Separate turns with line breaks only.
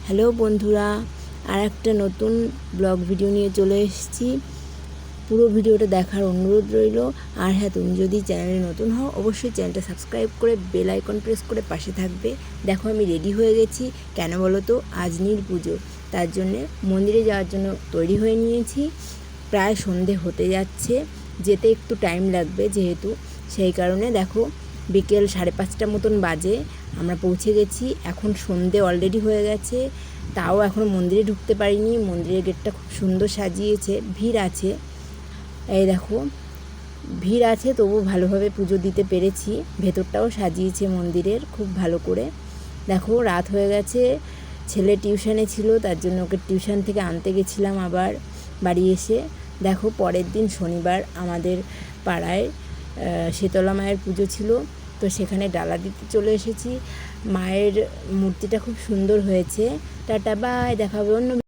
Hello বন্ধুরা, আর একটা নতুন ব্লগ ভিডিও নিয়ে চলে এসেছি। পুরো ভিডিওটা দেখার অনুরোধ রইল। আর হ্যাঁ, তুমি যদি চ্যানেলে নতুন হও অবশ্যই চ্যানেলটা সাবস্ক্রাইব করে বেল আইকন প্রেস করে পাশে থাকবে। দেখো আমি রেডি হয়ে গেছি। কেন বলো তো, আজ নীল পুজো, তার জন্যে মন্দিরে যাওয়ার জন্য তৈরি হয়ে নিয়েছি। প্রায় সন্ধে হতে যাচ্ছে, যেতে একটু টাইম লাগবে যেহেতু, সেই কারণে দেখো বিকেল 5:30 মতন বাজে, আমরা পৌঁছে গেছি। এখন সন্ধে অলরেডি হয়ে গেছে, তাও এখনও মন্দিরে ঢুকতে পারিনি। মন্দিরের গেটটা খুব সুন্দর সাজিয়েছে, ভিড় আছে, এই দেখো ভিড় আছে, তবু ভালোভাবে পুজো দিতে পেরেছি। ভেতরটাও সাজিয়েছে মন্দিরের খুব ভালো করে। দেখো রাত হয়ে গেছে, ছেলে টিউশনে ছিল, তার জন্য ওকে টিউশন থেকে আনতে গেছিলাম আবার বাড়ি এসে। দেখো পরের দিন শনিবার আমাদের পাড়ায় শীতলা মায়ের পুজো ছিল, তো সেখানে ডালা দিতে চলে এসেছি। মায়ের মূর্তিটা খুব সুন্দর হয়েছে। টাটা, বাই, দেখা হবে অন্য